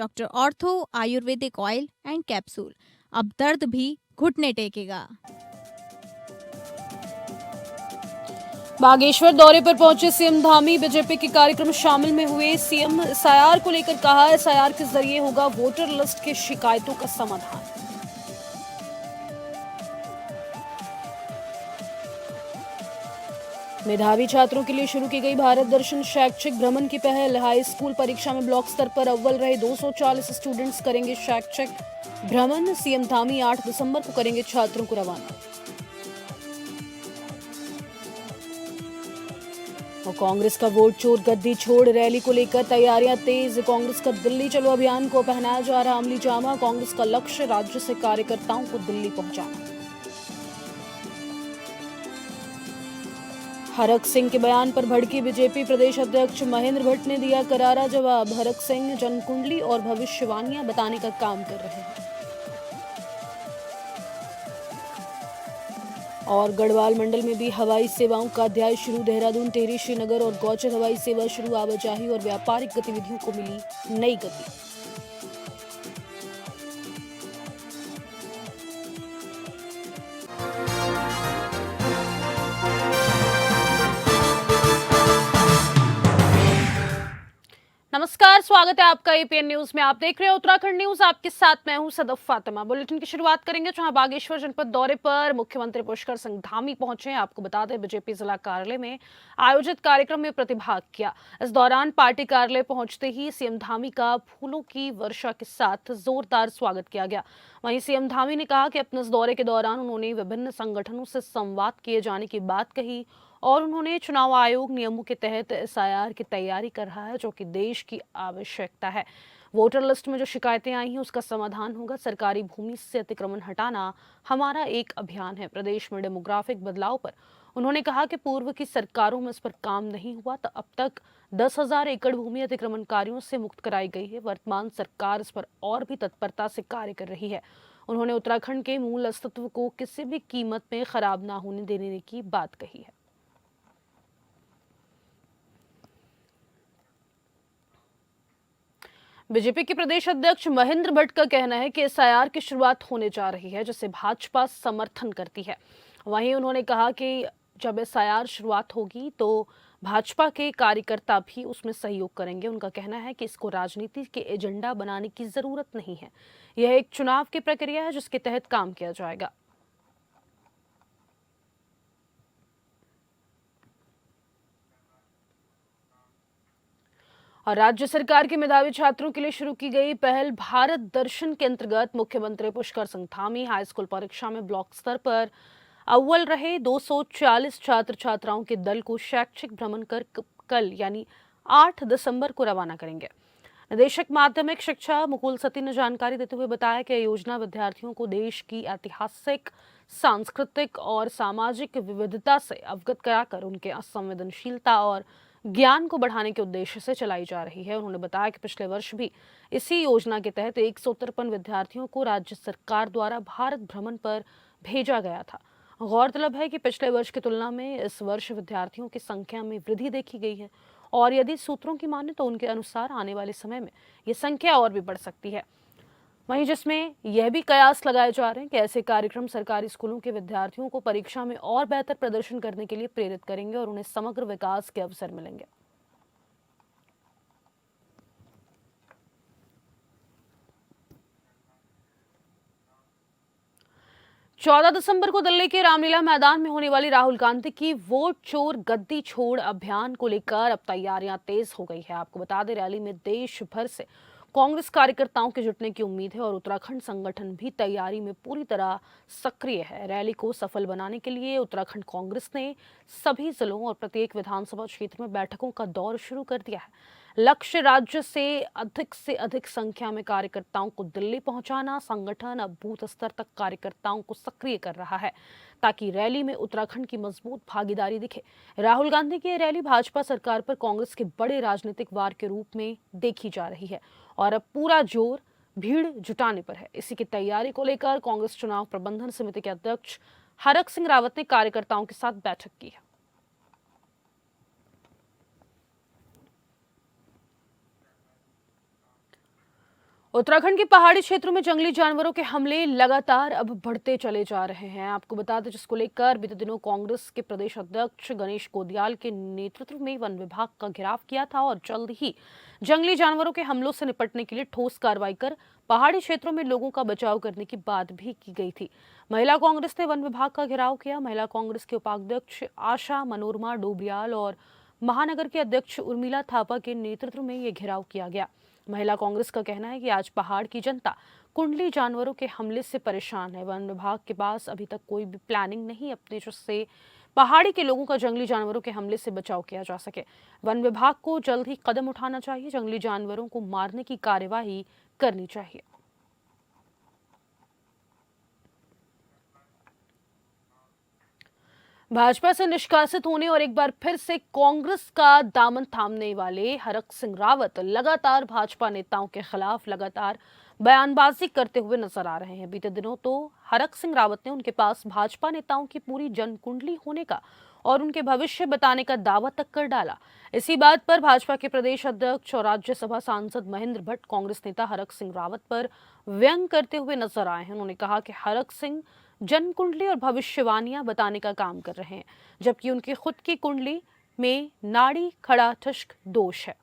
Doctor ortho Ayurvedic oil and capsule. अब दर्द भी घुटने टेकेगा। बागेश्वर दौरे पर पहुंचे सीएम धामी, बीजेपी के कार्यक्रम शामिल में हुए। सीएम एसआईआर को लेकर कहा, एसआईआर के जरिए होगा वोटर लिस्ट की शिकायतों का समाधान। मेधावी छात्रों के लिए शुरू की गई भारत दर्शन शैक्षिक भ्रमण की पहल। हाई स्कूल परीक्षा में ब्लॉक स्तर पर अव्वल रहे 240 स्टूडेंट्स करेंगे शैक्षिक भ्रमण। सीएम धामी 8 दिसंबर को करेंगे छात्रों को रवाना। और कांग्रेस का वोट चोर गद्दी छोड़ रैली को लेकर तैयारियां तेज। कांग्रेस का दिल्ली चलो अभियान को पहनाया जा रहा अमली जामा। कांग्रेस का लक्ष्य राज्य से कार्यकर्ताओं को दिल्ली पहुंचाना। हरक सिंह के बयान पर भड़की बीजेपी प्रदेश अध्यक्ष महेंद्र भट्ट ने दिया करारा जवाब। हरक सिंह जनकुंडली और भविष्यवाणियां बताने का काम कर रहे हैं। और गढ़वाल मंडल में भी हवाई सेवाओं का अध्याय शुरू। देहरादून, टिहरी, श्रीनगर और गौचर हवाई सेवा शुरू। आवाजाही और व्यापारिक गतिविधियों को मिली नई गति। नमस्कार, स्वागत है आपका एपीएन न्यूज में। आप देख रहे हैं उत्तराखंड न्यूज, आपके साथ मैं हूं सदफ फातिमा। बुलेटिन की शुरुआत करेंगे जहां बागेश्वर जनपद दौरे पर मुख्यमंत्री पुष्कर सिंह धामी पहुंचे। आपको बता दें, बीजेपी जिला कार्यालय में आयोजित कार्यक्रम में प्रतिभाग किया। इस दौरान पार्टी कार्यालय पहुंचते ही सीएम धामी का फूलों की वर्षा के साथ जोरदार स्वागत किया गया। वहीं सीएम धामी ने कहा कि अपने इस दौरे के दौरान उन्होंने विभिन्न संगठनों से संवाद किए जाने की बात कही और उन्होंने चुनाव आयोग नियमों के तहत एसआईआर की तैयारी कर रहा है, जो कि देश की आवश्यकता है। वोटर लिस्ट में जो शिकायतें आई हैं उसका समाधान होगा। सरकारी भूमि से अतिक्रमण हटाना हमारा एक अभियान है। प्रदेश में डेमोग्राफिक बदलाव पर उन्होंने कहा कि पूर्व की सरकारों में इस पर काम नहीं हुआ, तो अब तक 10,000 एकड़ भूमि अतिक्रमणकारियों से मुक्त कराई गई है। वर्तमान सरकार इस पर और भी तत्परता से कार्य कर रही है। उन्होंने उत्तराखंड के मूल अस्तित्व को किसी भी कीमत में खराब ना होने देने की बात कही है। बीजेपी के प्रदेश अध्यक्ष महेंद्र भट्ट का कहना है कि एसआईआर की शुरुआत होने जा रही है, जिसे भाजपा समर्थन करती है। वहीं उन्होंने कहा कि जब एसआईआर शुरुआत होगी तो भाजपा के कार्यकर्ता भी उसमें सहयोग करेंगे। उनका कहना है कि इसको राजनीति के एजेंडा बनाने की जरूरत नहीं है। यह एक चुनाव की प्रक्रिया है जिसके तहत काम किया जाएगा। और राज्य सरकार के मेधावी छात्रों के लिए शुरू की गई पहल भारत दर्शन के अंतर्गत मुख्यमंत्री पुष्कर सिंह धामी हाई स्कूल परीक्षा में ब्लॉक स्तर पर अव्वल रहे 240 छात्र छात्राओं के दल को शैक्षिक भ्रमण कर कल यानी 8 दिसंबर को रवाना करेंगे। निदेशक माध्यमिक शिक्षा मुकुल सती ने जानकारी देते हुए बताया कि योजना विद्यार्थियों को देश की ऐतिहासिक, सांस्कृतिक और सामाजिक विविधता से अवगत कराकर उनके संवेदनशीलता और ज्ञान को बढ़ाने के उद्देश्य से चलाई जा रही है। उन्होंने बताया कि पिछले वर्ष भी इसी योजना के तहत 153 विद्यार्थियों को राज्य सरकार द्वारा भारत भ्रमण पर भेजा गया था। गौरतलब है कि पिछले वर्ष की तुलना में इस वर्ष विद्यार्थियों की संख्या में वृद्धि देखी गई है और यदि सूत्रों की माने तो उनके अनुसार आने वाले समय में ये संख्या और भी बढ़ सकती है। वहीं जिसमें यह भी कयास लगाए जा रहे हैं कि ऐसे कार्यक्रम सरकारी स्कूलों के विद्यार्थियों को परीक्षा में और बेहतर प्रदर्शन करने के लिए प्रेरित करेंगे और उन्हें समग्र विकास के अवसर मिलेंगे। 14 दिसंबर को दिल्ली के रामलीला मैदान में होने वाली राहुल गांधी की वोट चोर गद्दी छोड़ अभियान को लेकर अब तैयारियां तेज हो गई है। आपको बता दें, रैली में देश भर से कांग्रेस कार्यकर्ताओं के जुटने की उम्मीद है और उत्तराखंड संगठन भी तैयारी में पूरी तरह सक्रिय है। रैली को सफल बनाने के लिए उत्तराखंड कांग्रेस ने सभी जिलों और प्रत्येक विधानसभा क्षेत्र में बैठकों का दौर शुरू कर दिया है। लक्ष्य राज्य से अधिक संख्या में कार्यकर्ताओं को दिल्ली पहुंचाना। संगठन अब बूथ स्तर तक कार्यकर्ताओं को सक्रिय कर रहा है ताकि रैली में उत्तराखंड की मजबूत भागीदारी दिखे। राहुल गांधी की रैली भाजपा सरकार पर कांग्रेस के बड़े राजनीतिक वार के रूप में देखी जा रही है और अब पूरा जोर भीड़ जुटाने पर है। इसी की तैयारी को लेकर कांग्रेस चुनाव प्रबंधन समिति के अध्यक्ष हरक सिंह रावत ने कार्यकर्ताओं के साथ बैठक की है। उत्तराखंड के पहाड़ी क्षेत्रों में जंगली जानवरों के हमले लगातार अब बढ़ते चले जा रहे हैं। आपको बता दें, जिसको लेकर बीते दिनों कांग्रेस के प्रदेश अध्यक्ष गणेश गोदियाल के नेतृत्व में वन विभाग का घेराव किया था और जल्द ही जंगली जानवरों के हमलों से निपटने के लिए ठोस कार्रवाई कर पहाड़ी क्षेत्रों में लोगों का बचाव करने की बात भी की गई थी। महिला कांग्रेस ने वन विभाग का घेराव किया। महिला कांग्रेस के उपाध्यक्ष आशा मनोरमा डोबरियाल और महानगर के अध्यक्ष उर्मिला थापा के नेतृत्व में ये घेराव किया गया। महिला कांग्रेस का कहना है कि आज पहाड़ की जनता कुंडली जानवरों के हमले से परेशान है। वन विभाग के पास अभी तक कोई भी प्लानिंग नहीं अपनी, जिससे पहाड़ी के लोगों का जंगली जानवरों के हमले से बचाव किया जा सके। वन विभाग को जल्द ही कदम उठाना चाहिए, जंगली जानवरों को मारने की कार्यवाही करनी चाहिए। भाजपा से निष्कासित होने और एक बार फिर से कांग्रेस का दामन थामने वाले हरक सिंह रावत लगातार भाजपा नेताओं के खिलाफ लगातार बयानबाजी करते हुए नजर आ रहे हैं। बीते दिनों तो हरक सिंह रावत ने उनके पास भाजपा नेताओं की पूरी जनकुंडली होने का और उनके भविष्य बताने का दावा तक कर डाला। इसी बात पर भाजपा के प्रदेश अध्यक्ष और राज्यसभा सांसद महेंद्र भट्ट कांग्रेस नेता हरक सिंह रावत पर व्यंग करते हुए नजर आए हैं। उन्होंने कहा कि हरक सिंह जन कुंडली और भविष्यवाणियां बताने का काम कर रहे हैं, जबकि उनकी खुद की कुंडली में नाड़ी खड़ाठस्क दोष है,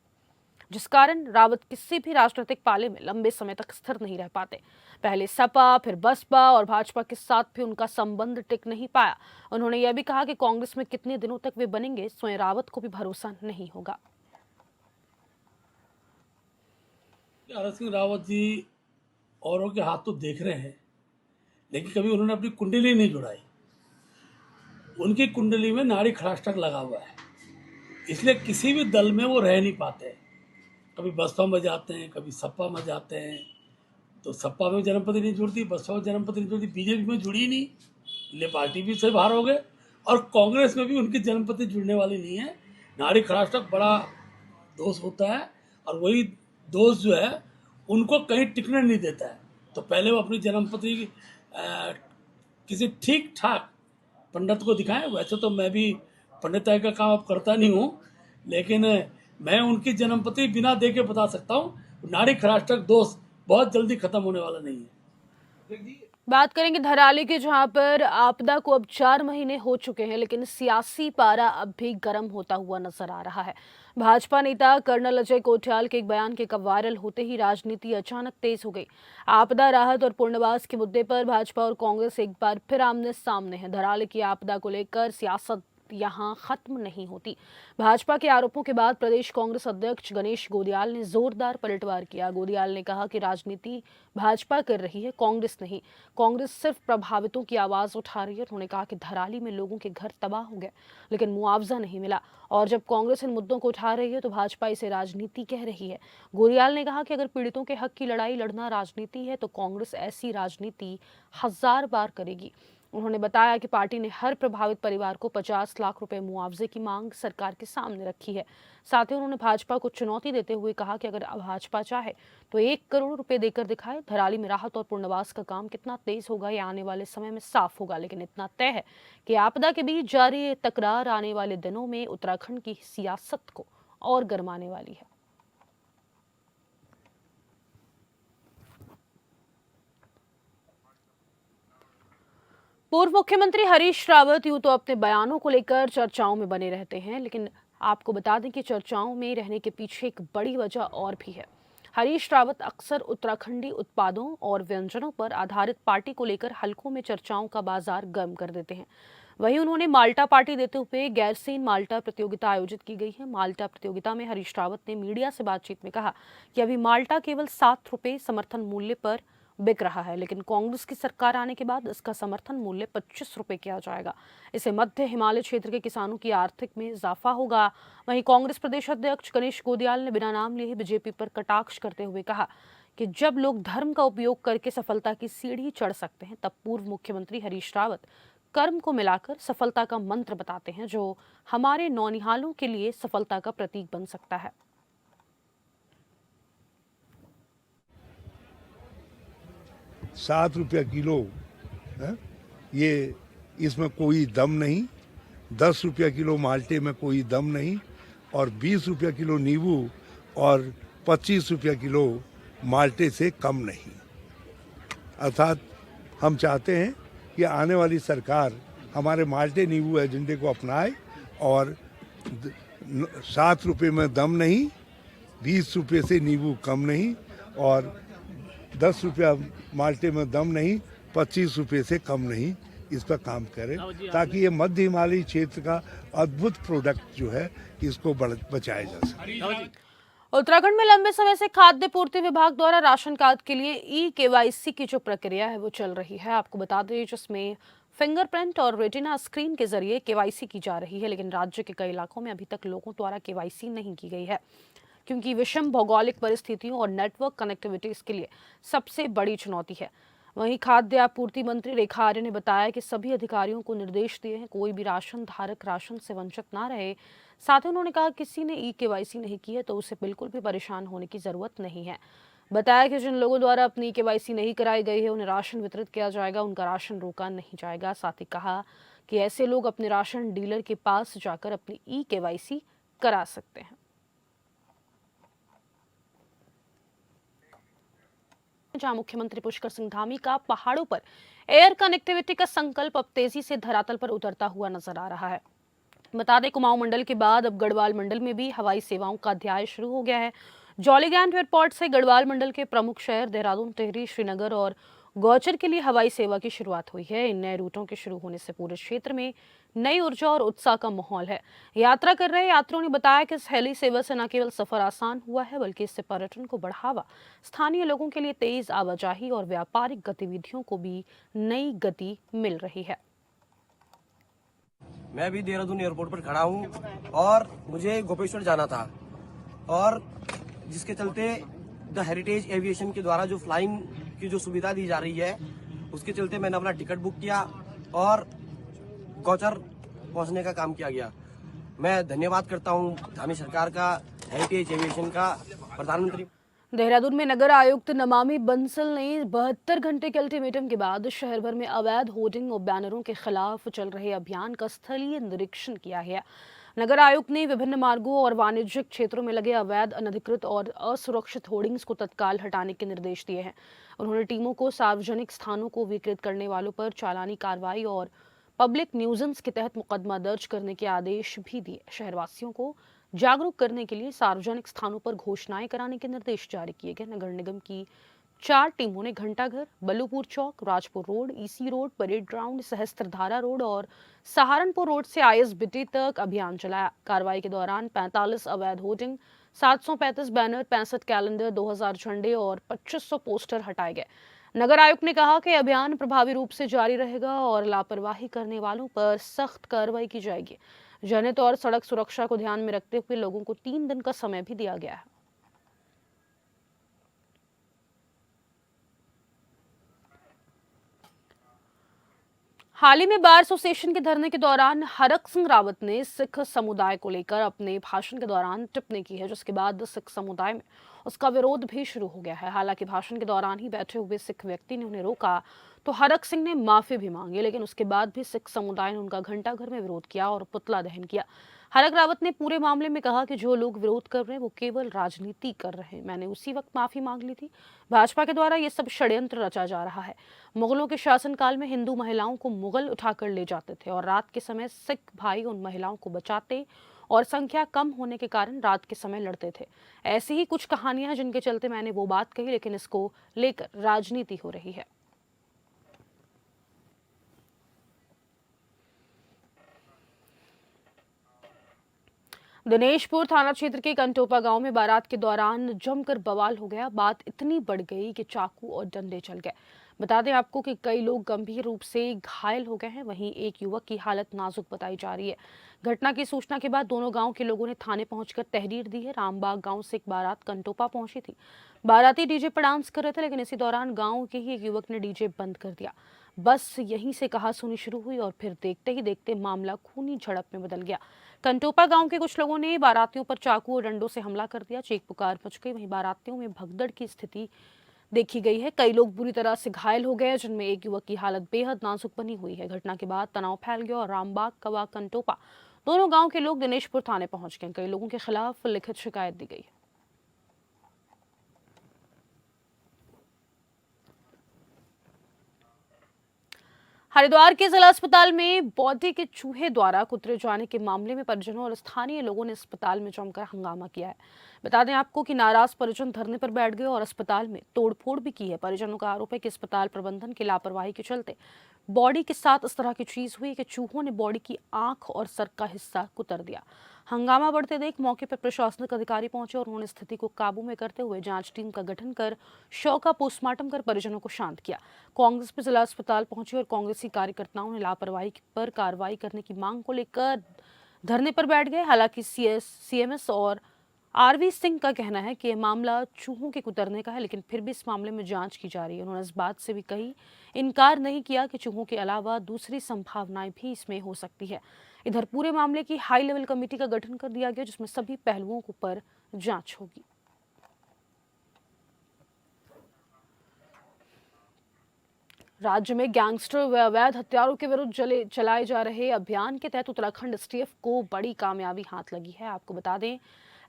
जिस कारण रावत किसी भी राजनीतिक पाले में लंबे समय तक स्थिर नहीं रह पाते। पहले सपा, फिर बसपा और भाजपा के साथ भी उनका संबंध टिक नहीं पाया। उन्होंने यह भी कहा कि कांग्रेस में कितने दिनों तक वे बनेंगे, स्वयं रावत को भी भरोसा नहीं होगा। हरक सिंह रावत जी औरों के हाथ तो देख रहे हैं, लेकिन कभी उन्होंने अपनी कुंडली नहीं जुड़ाई। उनकी कुंडली में नाड़ी खड़ाष्टक लगा हुआ है, इसलिए किसी भी दल में वो रह नहीं पाते। कभी बसपा में जाते हैं, कभी सपा में जाते हैं, तो सपा में जन्मपति नहीं जुड़ती, बसपा में जन्मपति नहीं जुड़ती, बीजेपी में जुड़ी नहीं, इसलिए पार्टी भी से बाहर हो गए। और कांग्रेस में भी उनकी जन्मपति जुड़ने वाली नहीं है। नाड़ी खड़ाष्टक बड़ा दोष होता है, और वही दोष जो है उनको कहीं टिकने नहीं देता है। तो पहले वो अपनी जन्मपति किसी ठीक ठाक पंडित को दिखाएं। वैसे तो मैं भी पंडिताई का काम अब करता नहीं हूँ, लेकिन मैं उनकी जन्मपति बिना देखे बता सकता हूँ। नाड़ी खड़ाष्टक दोष बहुत जल्दी खत्म होने वाला नहीं है। बात करेंगे धराली की, जहां पर आपदा को अब 4 महीने हो चुके हैं, लेकिन सियासी पारा अब भी गर्म होता हुआ नजर आ रहा है। भाजपा नेता कर्नल अजय कोठियाल के एक बयान के कब वायरल होते ही राजनीति अचानक तेज हो गई। आपदा राहत और पुनर्वास के मुद्दे पर भाजपा और कांग्रेस एक बार फिर आमने सामने है। धराली की आपदा को लेकर सियासत यहां खत्म नहीं होती। भाजपा के आरोपों के बाद प्रदेश कांग्रेस अध्यक्ष गणेश गोदियाल ने जोरदार पलटवार किया। गोदियाल ने कहा कि राजनीति भाजपा कर रही है, कांग्रेस नहीं। कांग्रेस सिर्फ प्रभावितों की आवाज उठा रही है। उन्होंने कहा कि धराली में लोगों के घर तबाह हो गए, लेकिन मुआवजा नहीं मिला, और जब कांग्रेस इन मुद्दों को उठा रही है तो भाजपा इसे राजनीति कह रही है। गोदियाल ने कहा कि अगर पीड़ितों के हक की लड़ाई लड़ना राजनीति है तो कांग्रेस ऐसी राजनीति 1000 बार करेगी। उन्होंने बताया कि पार्टी ने हर प्रभावित परिवार को 50 लाख रुपए मुआवजे की मांग सरकार के सामने रखी है। साथ ही उन्होंने भाजपा को चुनौती देते हुए कहा कि अगर भाजपा चाहे तो 1 करोड़ रुपए देकर दिखाए। धराली में राहत और पुनर्वास का काम कितना तेज होगा यह आने वाले समय में साफ होगा, लेकिन इतना तय है कि आपदा के बीच जारी तकरार आने वाले दिनों में उत्तराखंड की सियासत को और गरमाने वाली है। पूर्व मुख्यमंत्री हरीश रावत यूं तो अपने बयानों को लेकर चर्चाओं में बने रहते हैं, लेकिन आपको बता दें कि चर्चाओं में रहने के पीछे एक बड़ी वजह और भी है। हरीश रावत अक्सर उत्तराखंडी उत्पादों और व्यंजनों पर आधारित पार्टी को लेकर हलकों में चर्चाओं का बाजार गर्म कर देते हैं। वहीं उन्होंने माल्टा पार्टी देते हुए गैरसैंण माल्टा प्रतियोगिता आयोजित की गई है। माल्टा प्रतियोगिता में हरीश रावत ने मीडिया से बातचीत में कहा कि अभी माल्टा केवल 7 रुपये समर्थन मूल्य पर बिक रहा है, लेकिन कांग्रेस की सरकार आने के बाद इसका समर्थन मूल्य 25 रुपये किया जाएगा। इससे मध्य हिमालय क्षेत्र के किसानों की आर्थिक में इजाफा होगा। वहीं कांग्रेस प्रदेश अध्यक्ष गणेश गोदियाल ने बिना नाम लिए बीजेपी पर कटाक्ष करते हुए कहा कि जब लोग धर्म का उपयोग करके सफलता की सीढ़ी चढ़ सकते हैं, तब पूर्व मुख्यमंत्री हरीश रावत कर्म को मिलाकर सफलता का मंत्र बताते हैं, जो हमारे नौनिहालों के लिए सफलता का प्रतीक बन सकता है। 7 रुपया किलो है, ये इसमें कोई दम नहीं। 10 रुपया किलो माल्टे में कोई दम नहीं, और 20 रुपया किलो नींबू और 25 रुपया किलो माल्टे से कम नहीं। अर्थात हम चाहते हैं कि आने वाली सरकार हमारे माल्टे नींबू एजेंडे को अपनाए और 7 रुपये में दम नहीं, 20 रुपये से नींबू कम नहीं और 10 रुपया माल्टे में दम नहीं, 25 रुपये से कम नहीं, इस पर काम करें ताकि ये मध्य हिमालयी क्षेत्र का अद्भुत प्रोडक्ट जो है इसको बचाया जा सके। उत्तराखंड में लंबे समय से खाद्य पूर्ति विभाग द्वारा राशन कार्ड के लिए ई-केवाईसी की जो प्रक्रिया है वो चल रही है। आपको बता दें जिसमें फिंगरप्रिंट और रेटिना स्क्रीन के जरिए केवाईसी की जा रही है, लेकिन राज्य के कई इलाकों में अभी तक लोगों द्वारा केवाईसी नहीं की गई है क्योंकि विषम भौगोलिक परिस्थितियों और नेटवर्क कनेक्टिविटी इसके लिए सबसे बड़ी चुनौती है। वहीं खाद्य आपूर्ति मंत्री रेखा आर्य ने बताया कि सभी अधिकारियों को निर्देश दिए हैं कोई भी राशन धारक राशन से वंचित ना रहे। साथ ही उन्होंने कहा किसी ने ई-केवाईसी नहीं की है तो उसे बिल्कुल भी परेशान होने की जरूरत नहीं है। बताया कि जिन लोगों द्वारा अपनी केवाईसी नहीं कराई गई है उन्हें राशन वितरित किया जाएगा, उनका राशन रोका नहीं जाएगा। साथ ही कहा कि ऐसे लोग अपने राशन डीलर के पास जाकर अपनी ई-केवाईसी करा सकते हैं। जहां मुख्यमंत्री पुष्कर सिंह धामी का पहाड़ों पर एयर कनेक्टिविटी का संकल्प अब तेजी से धरातल पर उतरता हुआ नजर आ रहा है। बता दें कुमाऊं मंडल के बाद अब गढ़वाल मंडल में भी हवाई सेवाओं का अध्याय शुरू हो गया है। जौलीग्रांट एयरपोर्ट से गढ़वाल मंडल के प्रमुख शहर देहरादून, टिहरी, श्रीनगर और गौचर के लिए हवाई सेवा की शुरुआत हुई है। इन नए रूटों के शुरू होने से पूरे क्षेत्र में नई ऊर्जा और उत्साह का माहौल है। यात्रा कर रहे यात्रियों ने बताया कि इस हेली सेवा से न केवल सफर आसान हुआ है बल्कि इससे पर्यटन को बढ़ावा, स्थानीय लोगों के लिए तेज आवाजाही और व्यापारिक गतिविधियों को भी नई गति मिल रही है। मैं भी देहरादून एयरपोर्ट पर खड़ा हूं और मुझे गोपेश्वर जाना था और जिसके चलते द हेरिटेज एविएशन के द्वारा जो फ्लाइंग की जो सुविधा दी जा रही है उसके चलते मैंने अपना टिकट बुक किया और गौचर पहुंचने का काम किया गया। मैं धन्यवाद करता हूं धामी सरकार का, हेरिटेज एविएशन का, प्रधानमंत्री। देहरादून में नगर आयुक्त नमामि बंसल ने 72 घंटे के अल्टीमेटम के बाद शहर भर में अवैध होर्डिंग और बैनरों के खिलाफ चल रहे अभियान का स्थलीय निरीक्षण किया है। नगर आयुक्त ने विभिन्न मार्गों और वाणिज्यिक क्षेत्रों में लगे अवैध, अनधिकृत और असुरक्षित होर्डिंग्स को तत्काल हटाने के निर्देश दिए हैं। उन्होंने टीमों को सार्वजनिक स्थानों को विकृत करने वालों पर चालानी कार्रवाई और पब्लिक न्यूजेंस के तहत मुकदमा दर्ज करने के आदेश भी दिए। शहरवासियों को जागरूक करने के लिए सार्वजनिक स्थानों पर घोषणाएं कराने के निर्देश जारी किए गए। नगर निगम की 4 टीमों ने Ghantaghar, Ballupur Chowk, Rajpur road, EC road, parade ground, Sahastradhara road और सहारनपुर रोड से आईएसबीटी तक अभियान चलाया। कार्रवाई के दौरान 45 अवैध होर्डिंग, 735 बैनर, 65 कैलेंडर, 2000 झंडे और 2500 पोस्टर हटाए गए। नगर आयुक्त ने कहा कि अभियान प्रभावी रूप से जारी रहेगा और लापरवाही करने वालों पर सख्त कार्रवाई की जाएगी। जनहित और सड़क सुरक्षा को ध्यान में रखते हुए लोगों को 3 दिन का समय भी दिया गया है। हाल ही में बार एसोसिएशन के धरने के दौरान हरक सिंह रावत ने सिख समुदाय को लेकर अपने भाषण के दौरान टिप्पणी की है, जिसके बाद सिख समुदाय में उसका विरोध भी शुरू हो गया है। हालांकि भाषण के दौरान ही बैठे हुए सिख व्यक्ति ने उन्हें रोका तो हरक सिंह ने माफी भी मांगी, लेकिन उसके बाद भी सिख समुदाय ने उनका घंटाघर में विरोध किया और पुतला दहन किया। हरक रावत ने पूरे मामले में कहा कि जो लोग विरोध कर रहे हैं वो केवल राजनीति कर रहे हैं। मैंने उसी वक्त माफी मांग ली थी। भाजपा के द्वारा ये सब षड्यंत्र रचा जा रहा है। मुगलों के शासनकाल में हिंदू महिलाओं को मुगल उठाकर ले जाते थे और रात के समय सिख भाई उन महिलाओं को बचाते और संख्या कम होने के कारण रात के समय लड़ते थे। ऐसी ही कुछ कहानियां हैं जिनके चलते मैंने वो बात कही, लेकिन इसको लेकर राजनीति हो रही है। दिनेशपुर थाना क्षेत्र के कंटोपा गांव में बारात के दौरान जमकर बवाल हो गया। बात इतनी बढ़ गई कि चाकू और डंडे चल गए। बता दें आपको कि कई लोग गंभीर रूप से घायल हो गए हैं। वहीं एक युवक की हालत नाजुक बताई जा रही है। घटना की सूचना के बाद दोनों गांव के लोगों ने थाने पहुंचकर तहरीर दी है। रामबाग गांव से एक बारात कंटोपा पहुंची थी। बाराती डीजे पर डांस कर रहे थे, लेकिन इसी दौरान गांव के ही एक युवक ने डीजे बंद कर दिया। बस यहीं से कहासुनी शुरू हुई और फिर देखते ही देखते मामला खूनी झड़प में बदल गया। कंटोपा गांव के कुछ लोगों ने बारातियों पर चाकू और डंडों से हमला कर दिया। चीख पुकार मच गई। वहीं बारातियों में भगदड़ की स्थिति देखी गई है। कई लोग बुरी तरह से घायल हो गए, जिनमें एक युवक की हालत बेहद नाजुक बनी हुई है। घटना के बाद तनाव फैल गया और रामबाग कवा कंटोपा दोनों गांव के लोग दिनेशपुर थाने पहुंच गए। कई लोगों के खिलाफ लिखित शिकायत दी गई है। हरिद्वार के जिला अस्पताल में बौद्धि के चूहे द्वारा कुतरे जाने के मामले में परिजनों और स्थानीय लोगों ने अस्पताल में जमकर हंगामा किया है। बता दें आपको कि नाराज परिजन धरने पर बैठ गए और अस्पताल में तोड़फोड़ भी की है। परिजनों का आरोप है कि अस्पताल प्रबंधन की लापरवाही के चलते बॉडी के साथ इस तरह की चीज हुई कि चूहों ने बॉडी की आंख और सर का हिस्सा कुतर दिया। हंगामा बढ़ते देख मौके पर प्रशासनिक अधिकारी पहुंचे और उन्होंने स्थिति को काबू में करते हुए जांच टीम का गठन कर शव का पोस्टमार्टम कर परिजनों को शांत किया। कांग्रेस भी जिला अस्पताल पहुंची और कांग्रेसी कार्यकर्ताओं ने लापरवाही पर कार्रवाई करने की मांग को लेकर धरने पर बैठ गए। हालांकि सीएमएस और आरवी सिंह का कहना है कि यह मामला चूहों के कुतरने का है, लेकिन फिर भी इस मामले में जांच की जा रही है। उन्होंने इस बात से भी कही इनकार नहीं किया कि चूहों के अलावा दूसरी संभावनाएं भी इसमें हो सकती है। इधर पूरे मामले की हाई लेवल कमेटी का गठन कर दिया गया, जिसमें सभी पहलुओं पर जांच होगी। राज्य में गैंगस्टर व अवैध हथियारों के विरुद्ध चलाए जा रहे अभियान के तहत उत्तराखंड एसटीएफ को बड़ी कामयाबी हाथ लगी है। आपको बता दें,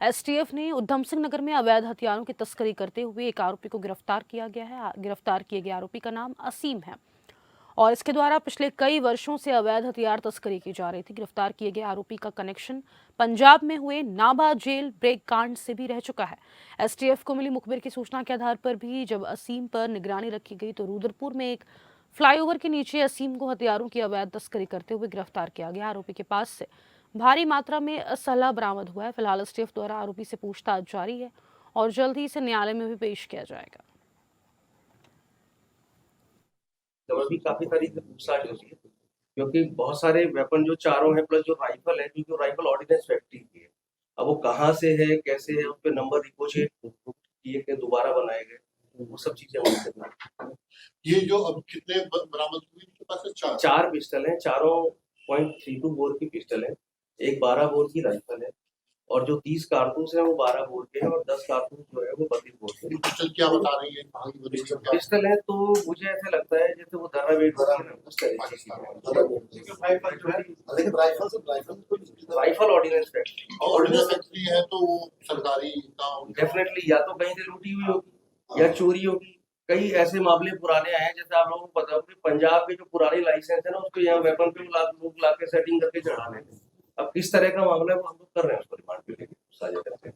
एसटीएफ ने उधम सिंह नगर में अवैध हथियारों की तस्करी करते हुए एक आरोपी को गिरफ्तार किया गया है। गिरफ्तार किए गए आरोपी का नाम असीम है और इसके द्वारा पिछले कई वर्षों से अवैध हथियार तस्करी की जा रही थी। गिरफ्तार किए गए आरोपी का कनेक्शन पंजाब में हुए नाभा जेल ब्रेक कांड से भी रह चुका है। एसटीएफ को मिली मुखबिर की सूचना के आधार पर भी जब असीम पर निगरानी रखी गई तो रुद्रपुर में एक फ्लाईओवर के नीचे असीम को हथियारों की अवैध तस्करी करते हुए गिरफ्तार किया गया। आरोपी के पास से भारी मात्रा में असला बरामद हुआ है। फिलहाल एसटीएफ द्वारा आरोपी से पूछताछ जारी है और जल्द ही इसे न्यायालय में भी पेश किया जाएगा। भी काफी सारी पूछताछ होती है, क्योंकि बहुत सारे वेपन जो चारों हैं प्लस जो राइफल है, जो राइफल ऑर्डिनेंस फैक्ट्री की है, अब वो कहाँ से है, कैसे है, उस पे नंबर रिपोर्ट किए के दोबारा बनाए गए, वो सब चीजें हमारे करना। ये जो अब कितने बरामद हुए इनके पास है? चार पिस्टल हैं, चारों .32 बोर की पिस्टल है, एक 12 बोर की राइफल है और जो 30 कारतूस है वो 12 बोर के हैं और 10 कारतूस जो है वो 32 बोर के। पिस्टल क्या बता रही है? पिस्टल है तो मुझे ऐसा लगता है जैसे वो दर्रा वेट उस तरीके से राइफल ऑर्डिनेंस फैक्ट्री है तो वो सरकारी डेफिनेटली या तो कहीं से लूटी हुई होगी या चोरी होगी। कई ऐसे मामले पुराने आए हैं, जैसे आप लोगों को पता हो कि पंजाब के जो पुराने लाइसेंस है ना, उसको यहाँ वेपन पे लोग ला के सेटिंग करके चढ़ा लेते हैं। अब किस तरह का मामला है वो हम लोग कर रहे हैं, उसको रिमांड पे लेके साझा करते हैं।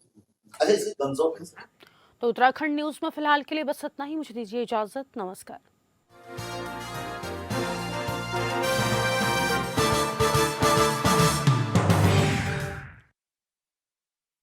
तो उत्तराखंड न्यूज में फिलहाल के लिए बस इतना ही। मुझे दीजिए इजाजत। नमस्कार।